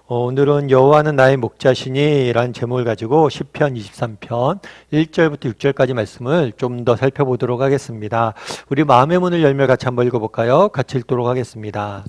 오늘은 여호와는 나의 목자시니 라는 제목을 가지고 시편 23편 1절부터 6절까지 말씀을 좀 더 살펴보도록 하겠습니다. 우리 마음의 문을 열며 같이 한번 읽어볼까요? 같이 읽도록 하겠습니다.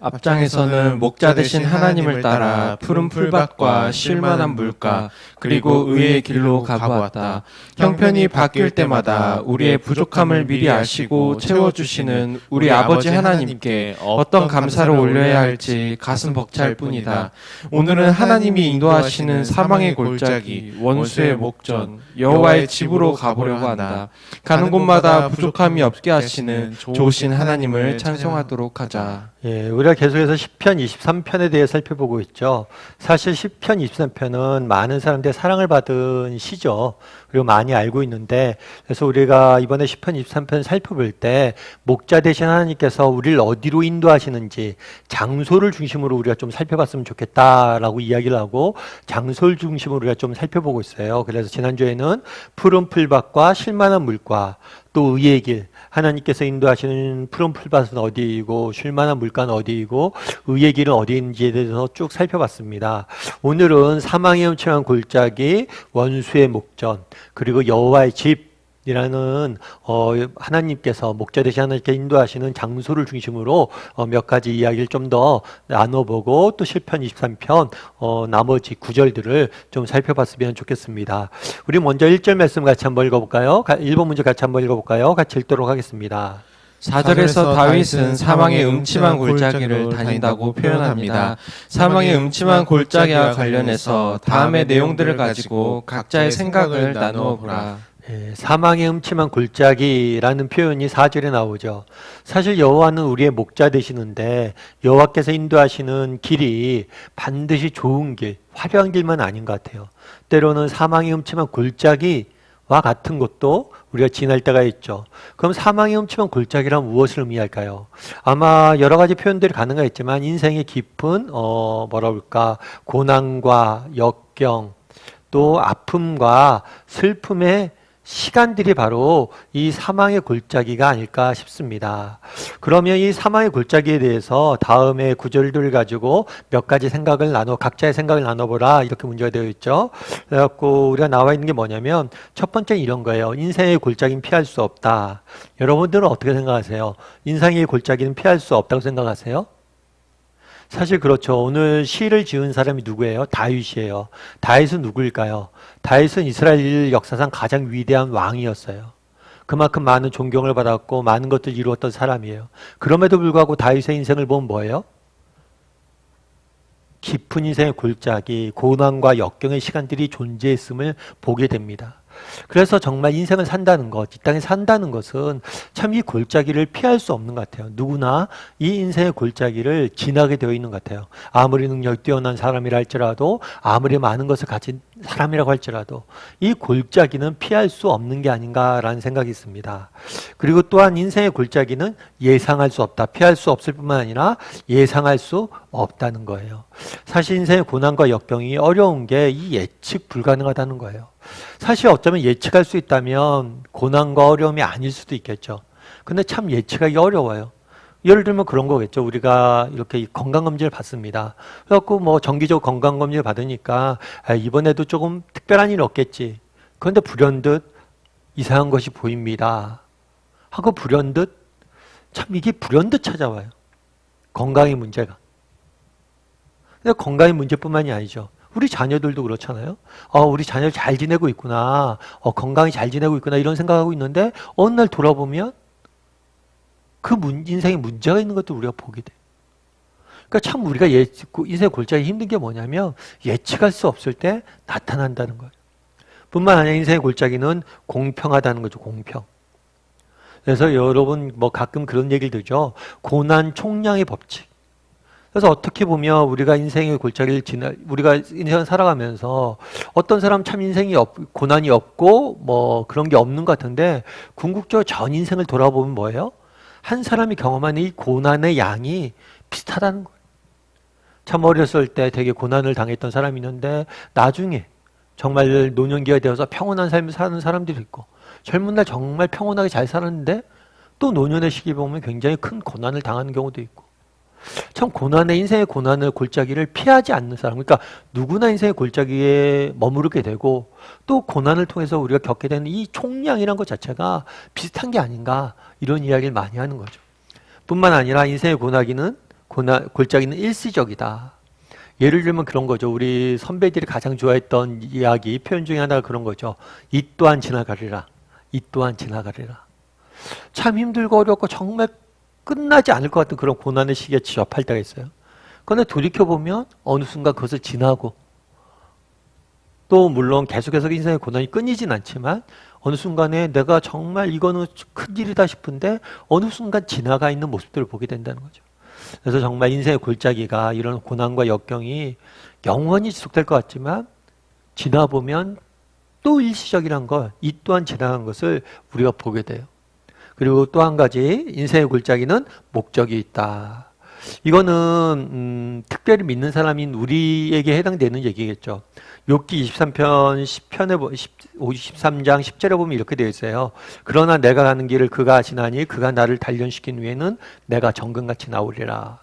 앞장에서는 목자 되신 하나님을 따라 푸른 풀밭과 쉴만한 물가 그리고 의의 길로 가보았다. 형편이 바뀔 때마다 우리의 부족함을 미리 아시고 채워주시는 우리 아버지 하나님께 어떤 감사를 올려야 할지 가슴 벅찰 뿐이다. 오늘은 하나님이 인도하시는 사망의 골짜기, 원수의 목전, 여호와의 집으로 가보려고 한다. 가는 곳마다 부족함이 없게 하시는 좋으신 하나님을 찬송하도록 하자. 우리가 계속해서 시편 23편에 대해 살펴보고 있죠. 사실 시편 23편은 많은 사람들의 사랑을 받은 시죠. 그리고 많이 알고 있는데, 그래서 우리가 이번에 시편 23편 살펴볼 때 목자 되신 하나님께서 우리를 어디로 인도하시는지 장소를 중심으로 우리가 좀 살펴봤으면 좋겠다라고 이야기를 하고 장소를 중심으로 우리가 좀 살펴보고 있어요. 그래서 지난주에는 푸른 풀밭과 쉴만한 물과 또 의의 길, 하나님께서 인도하시는 푸른 풀밭은 어디이고 쉴만한 물가는 어디이고 의의 길은 어디인지에 대해서 쭉 살펴봤습니다. 오늘은 사망의 음침한 골짜기, 원수의 목전, 그리고 여호와의 집이라는 하나님께서 목자 되신 하나님께 인도하시는 장소를 중심으로 몇 가지 이야기를 좀 더 나눠보고 또 시편 23편 나머지 구절들을 좀 살펴봤으면 좋겠습니다. 우리 먼저 1절 말씀 같이 한번 읽어볼까요? 1번 문제 같이 한번 읽어볼까요? 같이 읽도록 하겠습니다. 4절에서 다윗은 사망의 음침한 골짜기를 다닌다고 표현합니다. 사망의 음침한 골짜기와 관련해서 다음의 내용들을 가지고 각자의 생각을 나누어 보라. 사망의 음침한 골짜기라는 표현이 4절에 나오죠. 사실 여호와는 우리의 목자 되시는데 여호와께서 인도하시는 길이 반드시 좋은 길, 화려한 길만 아닌 것 같아요. 때로는 사망의 음침한 골짜기와 같은 것도 우리가 지날 때가 있죠. 그럼 사망의 음침한 골짜기란 무엇을 의미할까요? 아마 여러 가지 표현들이 가능하겠지만 인생의 깊은 고난과 역경 또 아픔과 슬픔의 시간들이 바로 이 사망의 골짜기가 아닐까 싶습니다. 그러면 이 사망의 골짜기에 대해서 다음에 구절들을 가지고 몇 가지 생각을 각자의 생각을 나눠보라 이렇게 문제가 되어 있죠. 그래갖고 우리가 나와 있는 게 뭐냐면 첫 번째 이런 거예요. 인생의 골짜기는 피할 수 없다. 여러분들은 어떻게 생각하세요? 인생의 골짜기는 피할 수 없다고 생각하세요? 사실 그렇죠. 오늘 시를 지은 사람이 누구예요? 다윗이에요. 다윗은 누구일까요? 다윗은 이스라엘 역사상 가장 위대한 왕이었어요. 그만큼 많은 존경을 받았고 많은 것들을 이루었던 사람이에요. 그럼에도 불구하고 다윗의 인생을 보면 뭐예요? 깊은 인생의 골짜기, 고난과 역경의 시간들이 존재했음을 보게 됩니다. 그래서 정말 인생을 산다는 것, 이 땅에 산다는 것은 참 이 골짜기를 피할 수 없는 것 같아요. 누구나 이 인생의 골짜기를 지나게 되어 있는 것 같아요. 아무리 능력이 뛰어난 사람이라 할지라도 아무리 많은 것을 가진 사람이라고 할지라도 이 골짜기는 피할 수 없는 게 아닌가라는 생각이 있습니다. 그리고 또한 인생의 골짜기는 예상할 수 없다. 피할 수 없을 뿐만 아니라 예상할 수 없다는 거예요. 사실 인생의 고난과 역경이 어려운 게 이 예측 불가능하다는 거예요. 사실 어쩌면 예측할 수 있다면 고난과 어려움이 아닐 수도 있겠죠. 근데 참 예측하기 어려워요. 예를 들면 그런 거겠죠. 우리가 이렇게 건강검진을 받습니다. 그래갖고 정기적으로 건강검진을 받으니까 이번에도 조금 특별한 일 없겠지. 그런데 불현듯 이상한 것이 보입니다. 하고 불현듯 참 이게 불현듯 찾아와요. 건강의 문제가. 근데 건강의 문제뿐만이 아니죠. 우리 자녀들도 그렇잖아요. 우리 자녀 잘 지내고 있구나. 건강히 잘 지내고 있구나. 이런 생각하고 있는데 어느 날 돌아보면 그 인생에 문제가 있는 것도 우리가 보게 돼요. 그러니까 참 우리가 인생의 골짜기 힘든 게 뭐냐면 예측할 수 없을 때 나타난다는 거예요. 뿐만 아니라 인생의 골짜기는 공평하다는 거죠. 공평. 그래서 여러분 가끔 그런 얘기를 듣죠. 고난 총량의 법칙. 그래서 어떻게 보면 우리가 인생의 골짜기를 우리가 인생을 살아가면서 어떤 사람 참 인생이 고난이 없고 그런 게 없는 것 같은데 궁극적으로 전 인생을 돌아보면 뭐예요? 한 사람이 경험하는 이 고난의 양이 비슷하다는 거예요. 참 어렸을 때 되게 고난을 당했던 사람이 있는데 나중에 정말 노년기가 되어서 평온한 삶을 사는 사람들이 있고 젊은 날 정말 평온하게 잘 살았는데 또 노년의 시기 보면 굉장히 큰 고난을 당하는 경우도 있고 참 고난의 인생의 고난을 골짜기를 피하지 않는 사람. 그러니까 누구나 인생의 골짜기에 머무르게 되고 또 고난을 통해서 우리가 겪게 되는 이 총량이란 것 자체가 비슷한 게 아닌가 이런 이야기를 많이 하는 거죠. 뿐만 아니라 인생의 골짜기는 일시적이다. 예를 들면 그런 거죠. 우리 선배들이 가장 좋아했던 이야기, 표현 중에 하나가 그런 거죠. 이 또한 지나가리라. 이 또한 지나가리라. 참 힘들고 어렵고 정말 끝나지 않을 것 같은 그런 고난의 시기에 접할 때가 있어요. 그런데 돌이켜보면 어느 순간 그것을 지나고 또 물론 계속해서 인생의 고난이 끊이진 않지만 어느 순간에 내가 정말 이거는 큰일이다 싶은데 어느 순간 지나가 있는 모습들을 보게 된다는 거죠. 그래서 정말 인생의 골짜기가 이런 고난과 역경이 영원히 지속될 것 같지만 지나보면 또 일시적이란 것, 이 또한 지나간 것을 우리가 보게 돼요. 그리고 또 한 가지 인생의 골짜기는 목적이 있다. 이거는 특별히 믿는 사람인 우리에게 해당되는 얘기겠죠. 욥기 23편 53장 10절에 보면 이렇게 되어 있어요. 그러나 내가 가는 길을 그가 아시나니 그가 나를 단련시킨 후에는 내가 정금같이 나오리라.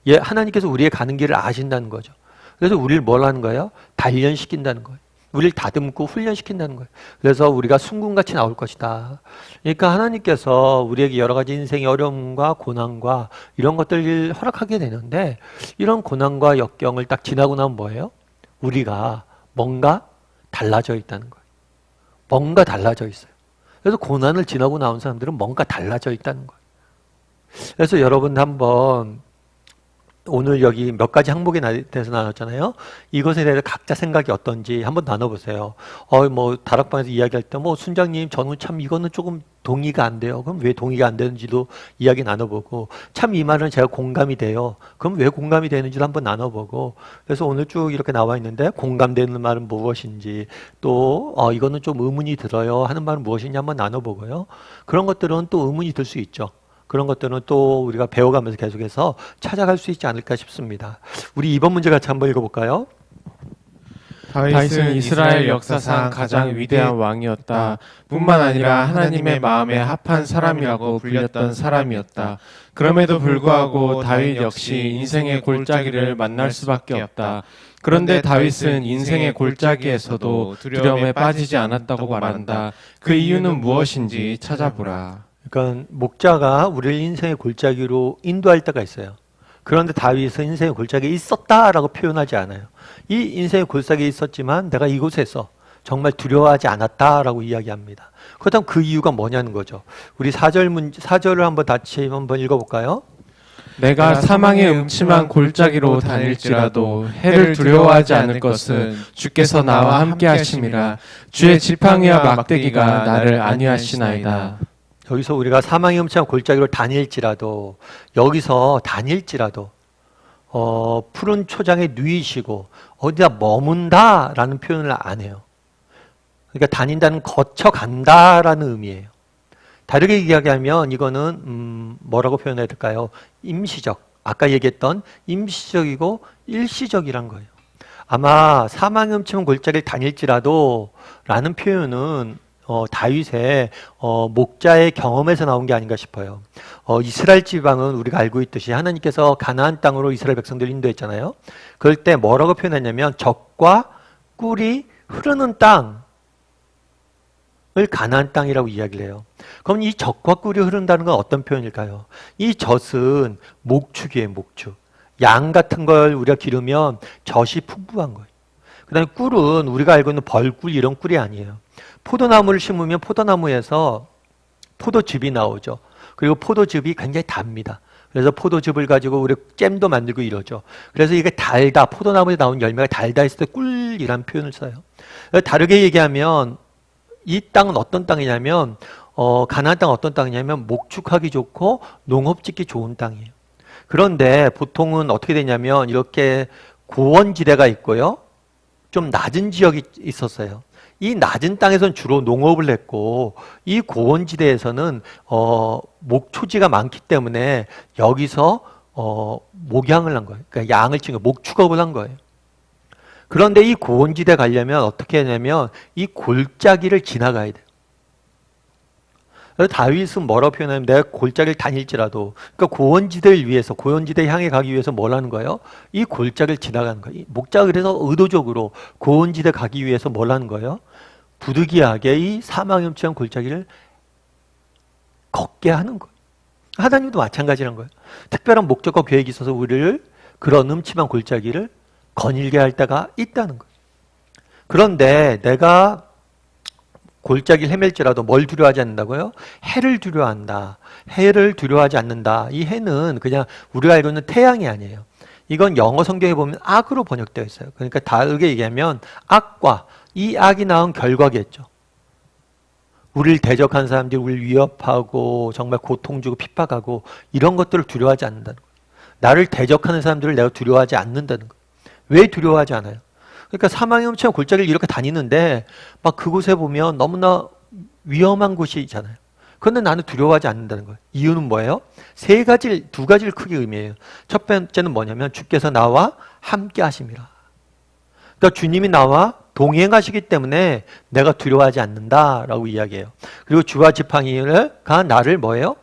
예, 하나님께서 우리의 가는 길을 아신다는 거죠. 그래서 우리를 뭘 하는 거예요? 단련시킨다는 거예요. 우리를 다듬고 훈련시킨다는 거예요. 그래서 우리가 순금같이 나올 것이다. 그러니까 하나님께서 우리에게 여러 가지 인생의 어려움과 고난과 이런 것들을 허락하게 되는데 이런 고난과 역경을 딱 지나고 나면 뭐예요? 우리가 뭔가 달라져 있다는 거예요. 뭔가 달라져 있어요. 그래서 고난을 지나고 나온 사람들은 뭔가 달라져 있다는 거예요. 그래서 여러분 한번 오늘 여기 몇 가지 항목에 대해서 나눴잖아요. 이것에 대해서 각자 생각이 어떤지 한번 나눠보세요. 다락방에서 이야기할 때 순장님 저는 참 이거는 조금 동의가 안 돼요. 그럼 왜 동의가 안 되는지도 이야기 나눠보고 참 이 말은 제가 공감이 돼요. 그럼 왜 공감이 되는지도 한번 나눠보고 그래서 오늘 쭉 이렇게 나와 있는데 공감되는 말은 무엇인지 또 이거는 좀 의문이 들어요 하는 말은 무엇인지 한번 나눠보고요. 그런 것들은 또 의문이 들 수 있죠. 그런 것들은 또 우리가 배워가면서 계속해서 찾아갈 수 있지 않을까 싶습니다. 우리 이번 문제 같이 한번 읽어볼까요? 다윗은 이스라엘 역사상 가장 위대한 왕이었다. 뿐만 아니라 하나님의 마음에 합한 사람이라고 불렸던 사람이었다. 그럼에도 불구하고 다윗 역시 인생의 골짜기를 만날 수밖에 없다. 그런데 다윗은 인생의 골짜기에서도 두려움에 빠지지 않았다고 말한다. 그 이유는 무엇인지 찾아보라. 그러니까 목자가 우리를 인생의 골짜기로 인도할 때가 있어요. 그런데 다윗은 인생의 골짜기에 있었다라고 표현하지 않아요. 이 인생의 골짜기에 있었지만 내가 이곳에서 정말 두려워하지 않았다라고 이야기합니다. 그렇다면 그 이유가 뭐냐는 거죠. 우리 4절을 한번 같이 한번 읽어볼까요? 내가 사망의 음침한 골짜기로 다닐지라도 해를 두려워하지 않을 것은 주께서 나와 함께 하심이라. 주의 지팡이와 막대기가 나를 안위하시나이다. 여기서 우리가 사망의 음침한 골짜기로 다닐지라도 여기서 다닐지라도 푸른 초장에 누이시고 어디다 머문다라는 표현을 안 해요. 그러니까 다닌다는 거쳐간다라는 의미예요. 다르게 이야기하면 이거는 뭐라고 표현해야 될까요? 임시적. 아까 얘기했던 임시적이고 일시적이란 거예요. 아마 사망의 음침한 골짜기를 다닐지라도 라는 표현은 다윗의 목자의 경험에서 나온 게 아닌가 싶어요. 이스라엘 지방은 우리가 알고 있듯이 하나님께서 가나안 땅으로 이스라엘 백성들을 인도했잖아요. 그럴 때 뭐라고 표현했냐면 젖과 꿀이 흐르는 땅을 가나안 땅이라고 이야기를 해요. 그럼 이 젖과 꿀이 흐른다는 건 어떤 표현일까요? 이 젖은 목축이에요, 목축. 양 같은 걸 우리가 기르면 젖이 풍부한 거예요. 그 다음에 꿀은 우리가 알고 있는 벌꿀 이런 꿀이 아니에요. 포도나무를 심으면 포도나무에서 포도즙이 나오죠. 그리고 포도즙이 굉장히 답니다. 그래서 포도즙을 가지고 우리 잼도 만들고 이러죠. 그래서 이게 달다, 포도나무에 나온 열매가 달다 했을 때 꿀이라는 표현을 써요. 다르게 얘기하면 이 땅은 어떤 땅이냐면 가나안 땅은 어떤 땅이냐면 목축하기 좋고 농업짓기 좋은 땅이에요. 그런데 보통은 어떻게 되냐면 이렇게 고원지대가 있고요. 좀 낮은 지역이 있었어요. 이 낮은 땅에서는 주로 농업을 했고 이 고원지대에서는 목초지가 많기 때문에 여기서 목양을 한 거예요. 그러니까 양을 친 거예요. 목축업을 한 거예요. 그런데 이 고원지대 가려면 어떻게 하냐면 이 골짜기를 지나가야 돼요. 그래서 다윗은 뭐라고 표현하냐면 내가 골짜기를 다닐지라도, 그러니까 고원지대를 위해서, 고원지대 향해 가기 위해서 뭘 하는 거예요? 이 골짜기를 지나가는 거예요. 목자가 그래서 의도적으로 고원지대 가기 위해서 뭘 하는 거예요? 부득이하게 이 사망에 흠치한 골짜기를 걷게 하는 거예요. 하나님도 마찬가지란 거예요. 특별한 목적과 계획이 있어서 우리를 그런 음침한 골짜기를 거닐게 할 때가 있다는 거예요. 그런데 내가 골짜기를 헤맬지라도 뭘 두려워하지 않는다고요? 해를 두려워한다. 해를 두려워하지 않는다. 이 해는 그냥 우리가 알고 있는 태양이 아니에요. 이건 영어 성경에 보면 악으로 번역되어 있어요. 그러니까 다르게 얘기하면 악과 이 악이 낳은 결과겠죠. 우리를 대적한 사람들이 우리를 위협하고 정말 고통 주고 핍박하고 이런 것들을 두려워하지 않는다는 거예요. 나를 대적하는 사람들을 내가 두려워하지 않는다는 거예요. 왜 두려워하지 않아요? 그러니까 사망의 흠치한 골짜기를 이렇게 다니는데 막 그곳에 보면 너무나 위험한 곳이 있잖아요. 그런데 나는 두려워하지 않는다는 거예요. 이유는 뭐예요? 두 가지를 크게 의미해요. 첫 번째는 뭐냐면 주께서 나와 함께 하심이라. 그러니까 주님이 나와 동행하시기 때문에 내가 두려워하지 않는다라고 이야기해요. 그리고 주와 지팡이가 나를 뭐예요?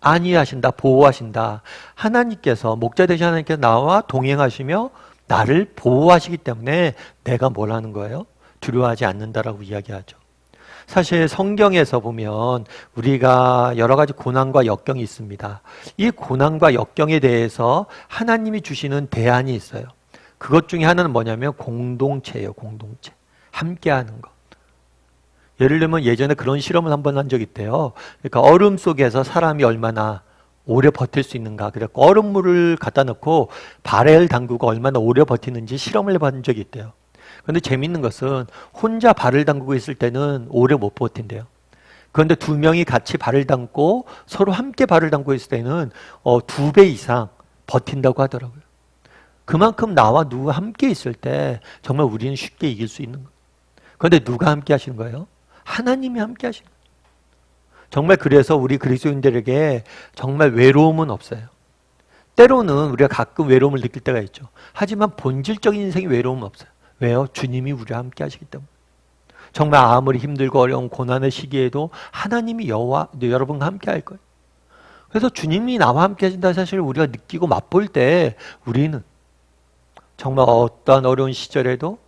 안위하신다, 보호하신다. 하나님께서, 목자 되신 하나님께서 나와 동행하시며 나를 보호하시기 때문에 내가 뭘 하는 거예요? 두려워하지 않는다라고 이야기하죠. 사실 성경에서 보면 우리가 여러 가지 고난과 역경이 있습니다. 이 고난과 역경에 대해서 하나님이 주시는 대안이 있어요. 그것 중에 하나는 뭐냐면 공동체예요. 공동체. 함께하는 것. 예를 들면 예전에 그런 실험을 한번 한 적이 있대요. 그러니까 얼음 속에서 사람이 얼마나 오래 버틸 수 있는가. 그래서 얼음물을 갖다 놓고 발을 담그고 얼마나 오래 버티는지 실험을 해본 적이 있대요. 그런데 재밌는 것은 혼자 발을 담그고 있을 때는 오래 못 버틴대요. 그런데 두 명이 같이 발을 담고 서로 함께 발을 담고 있을 때는 2배 이상 버틴다고 하더라고요. 그만큼 나와 누가 함께 있을 때 정말 우리는 쉽게 이길 수 있는 거예요. 그런데 누가 함께 하시는 거예요? 하나님이 함께 하시는 거예요. 정말 그래서 우리 그리스도인들에게 정말 외로움은 없어요. 때로는 우리가 가끔 외로움을 느낄 때가 있죠. 하지만 본질적인 인생의 외로움은 없어요. 왜요? 주님이 우리와 함께 하시기 때문에. 정말 아무리 힘들고 어려운 고난의 시기에도 하나님이 여러분과 함께 할 거예요. 그래서 주님이 나와 함께 하신다 사실 우리가 느끼고 맛볼 때 우리는 정말 어떠한 어려운 시절에도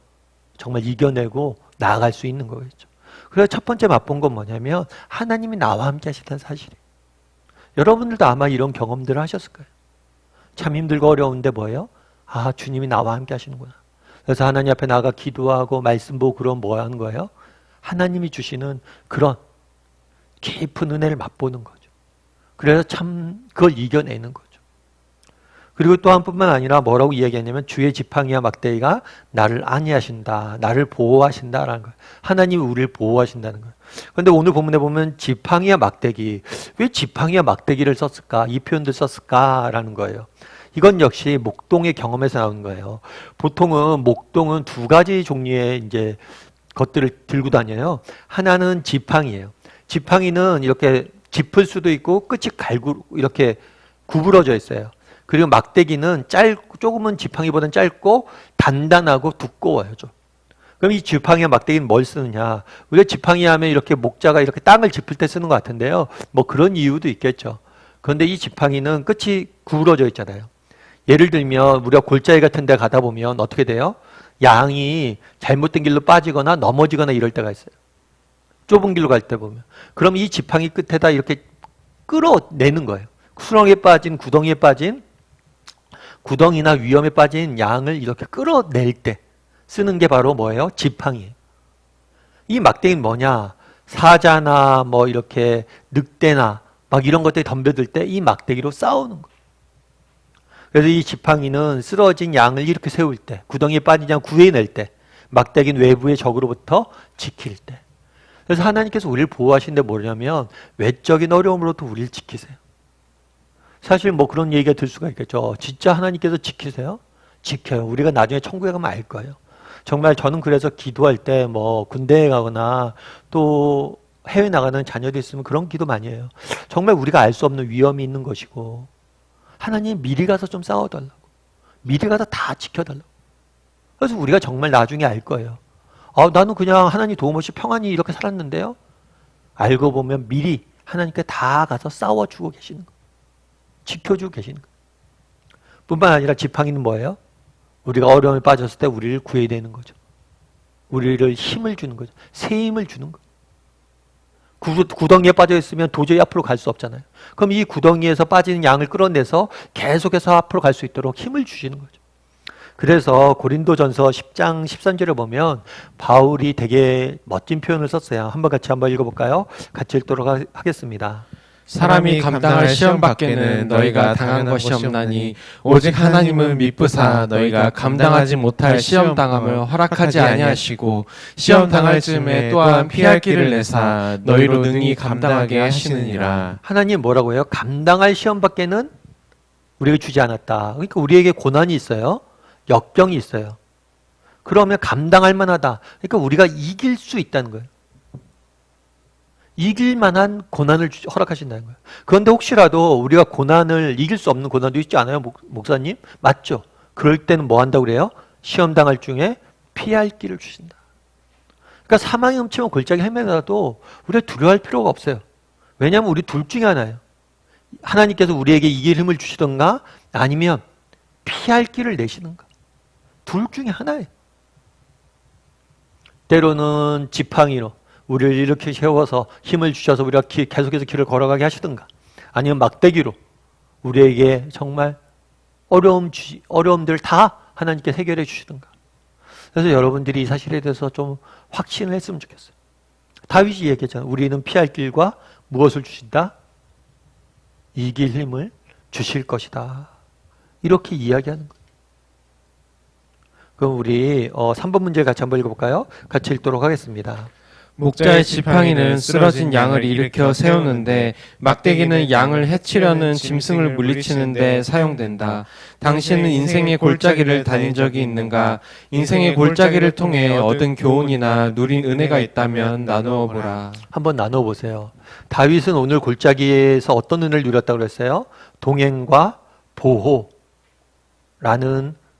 정말 이겨내고 나아갈 수 있는 거겠죠. 그래서 첫 번째 맛본 건 뭐냐면 하나님이 나와 함께 하신다는 사실이에요. 여러분들도 아마 이런 경험들을 하셨을 거예요. 참 힘들고 어려운데 뭐예요? 아, 주님이 나와 함께 하시는구나. 그래서 하나님 앞에 나가 기도하고 말씀 보고 그런 뭐 하는 거예요? 하나님이 주시는 그런 깊은 은혜를 맛보는 거죠. 그래서 참 그걸 이겨내는 거죠. 그리고 또 한뿐만 아니라 뭐라고 이야기하냐면 주의 지팡이와 막대기가 나를 안위하신다. 나를 보호하신다라는 거예요. 하나님이 우리를 보호하신다는 거예요. 그런데 오늘 본문에 보면 지팡이와 막대기. 왜 지팡이와 막대기를 썼을까? 이 표현들 썼을까라는 거예요. 이건 역시 목동의 경험에서 나오는 거예요. 보통은 목동은 두 가지 종류의 이제 것들을 들고 다녀요. 하나는 지팡이예요. 지팡이는 이렇게 짚을 수도 있고 끝이 이렇게 구부러져 있어요. 그리고 막대기는 조금은 지팡이보다는 짧고 단단하고 두꺼워요. 좀. 그럼 이 지팡이와 막대기는 뭘 쓰느냐? 우리가 지팡이 하면 이렇게 목자가 이렇게 땅을 짚을 때 쓰는 것 같은데요. 뭐 그런 이유도 있겠죠. 그런데 이 지팡이는 끝이 구부러져 있잖아요. 예를 들면 우리가 골짜기 같은 데 가다 보면 어떻게 돼요? 양이 잘못된 길로 빠지거나 넘어지거나 이럴 때가 있어요. 좁은 길로 갈 때 보면. 그럼 이 지팡이 끝에다 이렇게 끌어내는 거예요. 수렁에 빠진, 구덩이에 빠진, 구덩이나 위험에 빠진 양을 이렇게 끌어낼 때 쓰는 게 바로 뭐예요? 지팡이에요. 이 막대기는 뭐냐? 사자나 뭐 이렇게 늑대나 막 이런 것들이 덤벼들 때 이 막대기로 싸우는 거예요. 그래서 이 지팡이는 쓰러진 양을 이렇게 세울 때, 구덩이에 빠진 양 구해낼 때, 막대기는 외부의 적으로부터 지킬 때. 그래서 하나님께서 우리를 보호하시는데 뭐냐면 외적인 어려움으로부터 우리를 지키세요. 사실 뭐 그런 얘기가 들 수가 있겠죠. 진짜 하나님께서 지키세요? 지켜요. 우리가 나중에 천국에 가면 알 거예요. 정말 저는 그래서 기도할 때 뭐 군대에 가거나 또 해외 나가는 자녀들 있으면 그런 기도 많이 해요. 정말 우리가 알 수 없는 위험이 있는 것이고 하나님 미리 가서 좀 싸워달라고. 미리 가서 다 지켜달라고. 그래서 우리가 정말 나중에 알 거예요. 나는 그냥 하나님 도움 없이 평안히 이렇게 살았는데요. 알고 보면 미리 하나님께 다 가서 싸워주고 계시는 거예요. 지켜주고 계시는 거예요. 뿐만 아니라 지팡이는 뭐예요? 우리가 어려움에 빠졌을 때 우리를 구해야 되는 거죠. 우리를 힘을 주는 거죠. 새 힘을 주는 거예요. 구덩이에 빠져 있으면 도저히 앞으로 갈 수 없잖아요. 그럼 이 구덩이에서 빠지는 양을 끌어내서 계속해서 앞으로 갈 수 있도록 힘을 주시는 거죠. 그래서 고린도전서 10장 13절에 보면 바울이 되게 멋진 표현을 썼어요. 한번 읽어볼까요? 같이 읽도록 하겠습니다. 사람이 감당할 시험 밖에는 너희가 당한 것이 없나니 오직 하나님은 미쁘사 너희가 감당하지 못할 시험 당함을 허락하지 아니하시고 시험 당할 즈음에 또한 피할 길을 내사 너희로 능히 감당하게 하시느니라. 하나님 뭐라고 해요? 감당할 시험 밖에는 우리에게 주지 않았다. 그러니까 우리에게 고난이 있어요. 역경이 있어요. 그러면 감당할 만하다. 그러니까 우리가 이길 수 있다는 거예요. 이길 만한 고난을 허락하신다는 거예요. 그런데 혹시라도 우리가 고난을 이길 수 없는 고난도 있지 않아요? 목사님? 맞죠? 그럴 때는 뭐 한다고 그래요? 시험 당할 중에 피할 길을 주신다. 그러니까 사망이 넘치면 골짜기 헤매라도 우리가 두려워할 필요가 없어요. 왜냐하면 우리 둘 중에 하나예요. 하나님께서 우리에게 이길 힘을 주시던가 아니면 피할 길을 내시는가. 둘 중에 하나예요. 때로는 지팡이로 우리를 이렇게 세워서 힘을 주셔서 우리가 계속해서 길을 걸어가게 하시든가 아니면 막대기로 우리에게 정말 어려움들 다 하나님께 해결해 주시든가. 그래서 여러분들이 이 사실에 대해서 좀 확신을 했으면 좋겠어요. 다윗이 얘기했잖아요. 우리는 피할 길과 무엇을 주신다? 이길 힘을 주실 것이다. 이렇게 이야기하는 거예요. 그럼 우리 3번 문제 같이 한번 읽어볼까요? 같이 읽도록 하겠습니다. 목자의 지팡이는 쓰러진 양을 일으켜 세우는데 막대기는 양을 해치려는 짐승을 물리치는데 사용된다. 당신은 인생의 골짜기를 다닌 적이 있는가? 인생의 골짜기를 통해 얻은 교훈이나 누린 은혜가 있다면 나누어 보라. 한번 나눠 보세요. 다윗은 오늘 골짜기에서 어떤 은혜를 누렸다고 그랬어요? 동행과 보호라는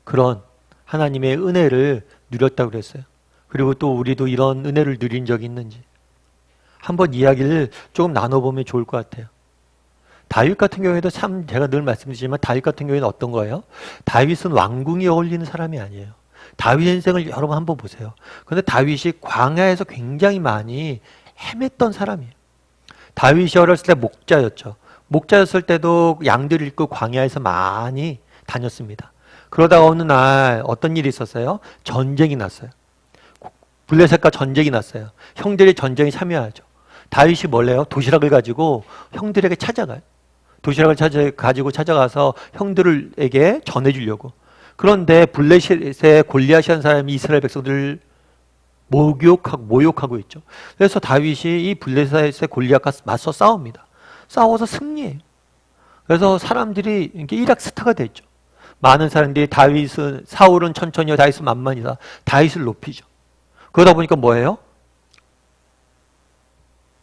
그런 하나님의 은혜를 누렸다고 그랬어요. 그리고 또 우리도 이런 은혜를 누린 적이 있는지 한번 이야기를 조금 나눠보면 좋을 것 같아요. 다윗 같은 경우에도 참 제가 늘 말씀드리지만 다윗 같은 경우에는 어떤 거예요? 다윗은 왕궁이 어울리는 사람이 아니에요. 다윗 인생을 여러분 한번 보세요. 그런데 다윗이 광야에서 굉장히 많이 헤맸던 사람이에요. 다윗이 어렸을 때 목자였죠. 목자였을 때도 양들을 잃고 광야에서 많이 다녔습니다. 그러다가 어느 날 어떤 일이 있었어요? 전쟁이 났어요. 블레셋과 전쟁이 났어요. 형들이 전쟁에 참여하죠. 다윗이 뭘래요? 도시락을 가지고 형들에게 찾아가요. 도시락을 가지고 찾아가서 형들에게 전해주려고. 그런데 블레셋의 골리앗이라는 사람이 이스라엘 백성들을 모욕하고 있죠. 그래서 다윗이 이 블레셋의 골리앗과 맞서 싸웁니다. 싸워서 승리해요. 그래서 사람들이 이렇게 일확스타가 됐죠. 많은 사람들이 사울은 천천히요, 다윗은 만만이다. 다윗을 높이죠. 그러다 보니까 뭐예요?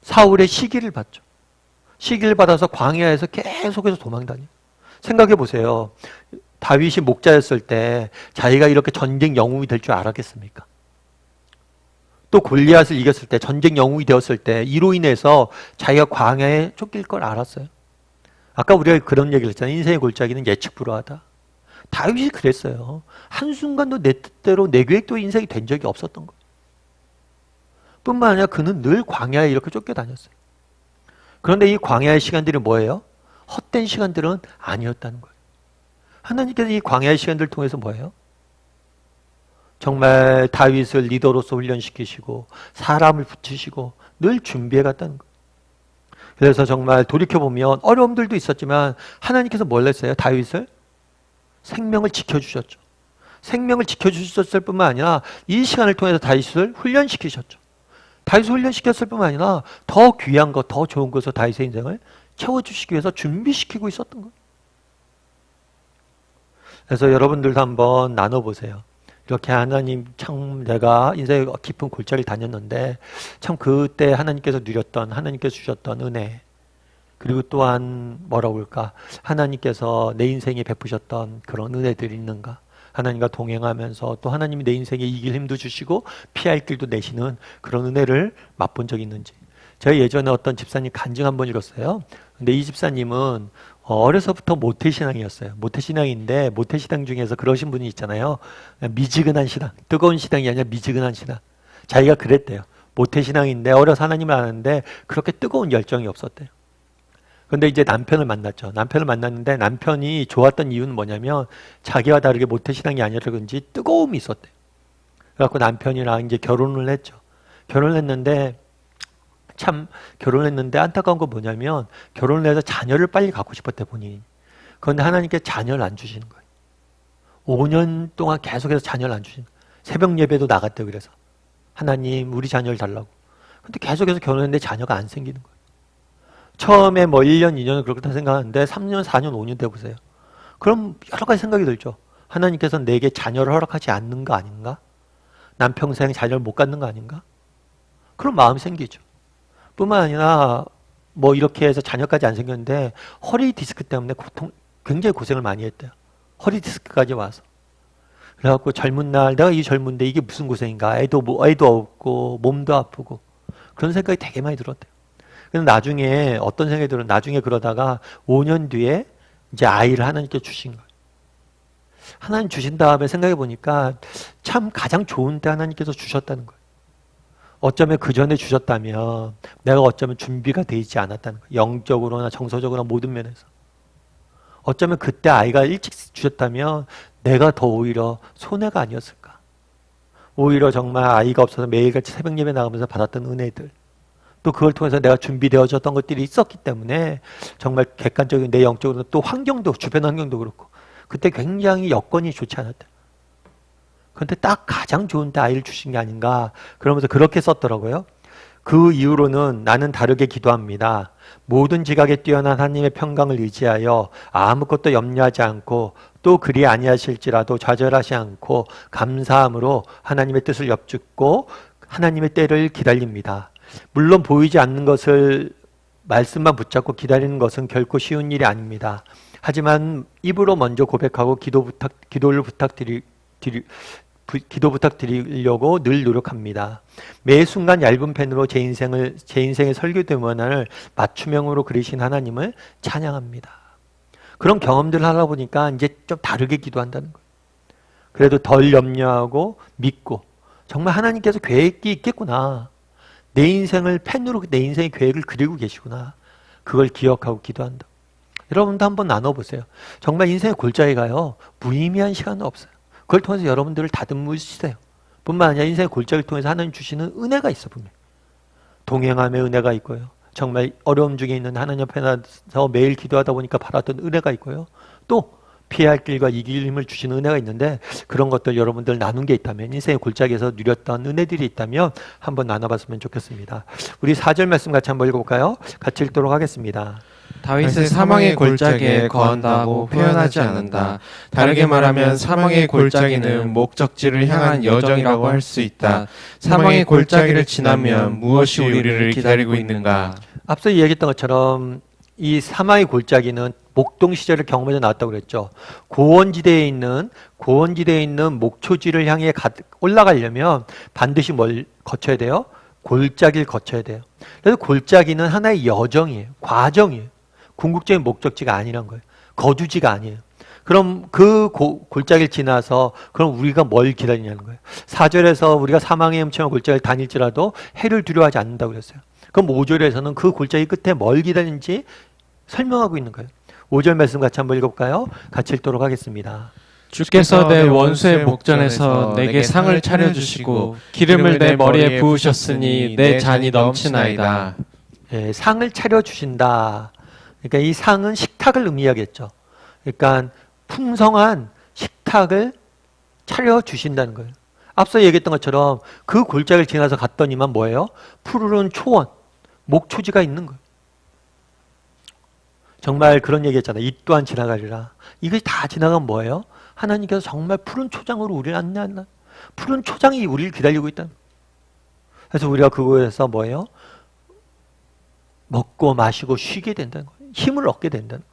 사울의 시기를 받죠. 시기를 받아서 광야에서 계속해서 도망다녀요. 생각해 보세요. 다윗이 목자였을 때 자기가 이렇게 전쟁 영웅이 될 줄 알았겠습니까? 또 골리앗을 이겼을 때, 전쟁 영웅이 되었을 때 이로 인해서 자기가 광야에 쫓길 걸 알았어요. 아까 우리가 그런 얘기를 했잖아요. 인생의 골짜기는 예측 불허하다. 다윗이 그랬어요. 한순간도 내 뜻대로 내 계획대로 인생이 된 적이 없었던 거예요. 뿐만 아니라 그는 늘 광야에 이렇게 쫓겨다녔어요. 그런데 이 광야의 시간들이 뭐예요? 헛된 시간들은 아니었다는 거예요. 하나님께서 이 광야의 시간들을 통해서 뭐예요? 정말 다윗을 리더로서 훈련시키시고 사람을 붙이시고 늘 준비해 갔다는 거예요. 그래서 정말 돌이켜보면 어려움들도 있었지만 하나님께서 뭘 했어요? 다윗을 생명을 지켜주셨죠. 생명을 지켜주셨을 뿐만 아니라 이 시간을 통해서 다윗을 훈련시키셨죠. 다윗을 훈련시켰을 뿐만 아니라 더 귀한 것, 더 좋은 것으로 다윗의 인생을 채워주시기 위해서 준비시키고 있었던 거예요. 그래서 여러분들도 한번 나눠보세요. 이렇게 하나님 참 내가 인생의 깊은 골짜기를 다녔는데 참 그때 하나님께서 누렸던, 하나님께서 주셨던 은혜, 그리고 또한 뭐라고 할까, 하나님께서 내 인생에 베푸셨던 그런 은혜들이 있는가. 하나님과 동행하면서 또 하나님이 내 인생에 이길 힘도 주시고 피할 길도 내시는 그런 은혜를 맛본 적이 있는지. 제가 예전에 어떤 집사님 간증 한번 읽었어요. 근데 이 집사님은 어려서부터 모태신앙이었어요. 모태신앙인데 모태신앙 중에서 그러신 분이 있잖아요. 미지근한 신앙, 뜨거운 신앙이 아니라 미지근한 신앙. 자기가 그랬대요. 모태신앙인데 어려서 하나님을 아는데 그렇게 뜨거운 열정이 없었대요. 근데 이제 남편을 만났죠. 남편을 만났는데 남편이 좋았던 이유는 뭐냐면 자기와 다르게 모태신앙이 아니라 그런지 뜨거움이 있었대요. 그래갖고 남편이랑 이제 결혼을 했죠. 결혼을 했는데 참 결혼했는데 안타까운 건 뭐냐면 결혼을 해서 자녀를 빨리 갖고 싶었대 본인이. 그런데 하나님께 자녀를 안 주시는 거예요. 5년 동안 계속해서 자녀를 안 주시는 거예요. 새벽 예배도 나갔대요. 그래서 하나님 우리 자녀를 달라고. 근데 계속해서 결혼했는데 자녀가 안 생기는 거예요. 처음에 뭐 1년, 2년은 그렇다 생각하는데 3년, 4년, 5년 돼 보세요. 그럼 여러 가지 생각이 들죠. 하나님께서 내게 자녀를 허락하지 않는 거 아닌가? 난 평생 자녀를 못 갖는 거 아닌가? 그런 마음이 생기죠. 뿐만 아니라 뭐 이렇게 해서 자녀까지 안 생겼는데 허리 디스크 때문에 굉장히 고생을 많이 했대요. 허리 디스크까지 와서. 그래갖고 젊은 날 내가 이 젊은데 이게 무슨 고생인가? 애도 없고 몸도 아프고 그런 생각이 되게 많이 들었대요. 그래서 나중에 어떤 생각이 들어요? 나중에 그러다가 5년 뒤에 이제 아이를 하나님께 주신 거예요. 하나님 주신 다음에 생각해 보니까 참 가장 좋은 때 하나님께서 주셨다는 거예요. 어쩌면 그 전에 주셨다면 내가 어쩌면 준비가 되지 않았다는 거예요. 영적으로나 정서적으로나 모든 면에서. 어쩌면 그때 아이가 일찍 주셨다면 내가 더 오히려 손해가 아니었을까. 오히려 정말 아이가 없어서 매일같이 새벽 예배 나가면서 받았던 은혜들. 또 그걸 통해서 내가 준비되어졌던 것들이 있었기 때문에 정말 객관적인 내 영적으로 또 환경도 주변 환경도 그렇고 그때 굉장히 여건이 좋지 않았다. 그런데 딱 가장 좋은 때 아이를 주신 게 아닌가 그러면서 그렇게 썼더라고요. 그 이후로는 나는 다르게 기도합니다. 모든 지각에 뛰어난 하나님의 평강을 의지하여 아무것도 염려하지 않고 또 그리 아니하실지라도 좌절하지 않고 감사함으로 하나님의 뜻을 엽죽고 하나님의 때를 기다립니다. 물론 보이지 않는 것을 말씀만 붙잡고 기다리는 것은 결코 쉬운 일이 아닙니다. 하지만 입으로 먼저 고백하고 기도를 부탁드리려고 늘 노력합니다. 매 순간 얇은 펜으로 제 인생의 설교대문을 맞춤형으로 그리신 하나님을 찬양합니다. 그런 경험들을 하다 보니까 이제 좀 다르게 기도한다는 거예요. 그래도 덜 염려하고 믿고 정말 하나님께서 계획이 있겠구나. 내 인생을 펜으로 내 인생의 계획을 그리고 계시구나. 그걸 기억하고 기도한다. 여러분도 한번 나눠보세요. 정말 인생의 골짜기가요. 무의미한 시간은 없어요. 그걸 통해서 여러분들을 다듬으시세요. 뿐만 아니라 인생의 골짜기를 통해서 하나님 주시는 은혜가 있어 분명. 동행함의 은혜가 있고요. 정말 어려움 중에 있는 하나님 앞에 나서 매일 기도하다 보니까 받았던 은혜가 있고요. 또 피해야 할 길과 이길 힘을 주시는 은혜가 있는데 그런 것들 여러분들 나눈 게 있다면 인생의 골짜기에서 누렸던 은혜들이 있다면 한번 나눠봤으면 좋겠습니다. 우리 4절 말씀 같이 한번 읽어볼까요? 같이 읽도록 하겠습니다. 다윗은 사망의 골짜기에 거한다고 표현하지 않는다. 다르게 말하면 사망의 골짜기는 목적지를 향한 여정이라고 할 수 있다. 사망의 골짜기를 지나면 무엇이 우리를 기다리고 있는가? 앞서 이야기했던 것처럼 이 사망의 골짜기는 목동 시절을 경험해서 나왔다고 그랬죠. 고원지대에 있는 목초지를 향해 올라가려면 반드시 뭘 거쳐야 돼요? 골짜기를 거쳐야 돼요. 그래서 골짜기는 하나의 여정이에요. 과정이에요. 궁극적인 목적지가 아니란 거예요. 거주지가 아니에요. 그럼 그 골짜기를 지나서 그럼 우리가 뭘 기다리냐는 거예요. 4절에서 우리가 사망의 음침한 골짜기를 다닐지라도 해를 두려워하지 않는다고 그랬어요. 그럼 5절에서는 그 골짜기 끝에 뭘 기다리는지 설명하고 있는 거예요. 5절 말씀 같이 한번 읽어볼까요? 같이 읽도록 하겠습니다. 주께서 내 원수의 목전에서 내게 상을 차려주시고 기름을 내 머리에 부으셨으니 내 잔이 넘치나이다. 예, 상을 차려주신다. 그러니까 이 상은 식탁을 의미하겠죠. 그러니까 풍성한 식탁을 차려주신다는 거예요. 앞서 얘기했던 것처럼 그 골짜기를 지나서 갔더니만 뭐예요? 푸르른 초원, 목초지가 있는 거예요. 정말 그런 얘기 했잖아요. 이 또한 지나가리라. 이것이 다 지나가면 뭐예요? 하나님께서 정말 푸른 초장으로 우리를 안내한다. 푸른 초장이 우리를 기다리고 있다. 그래서 우리가 그곳에서 뭐예요? 먹고 마시고 쉬게 된다는 거예요. 힘을 얻게 된다는 거예요.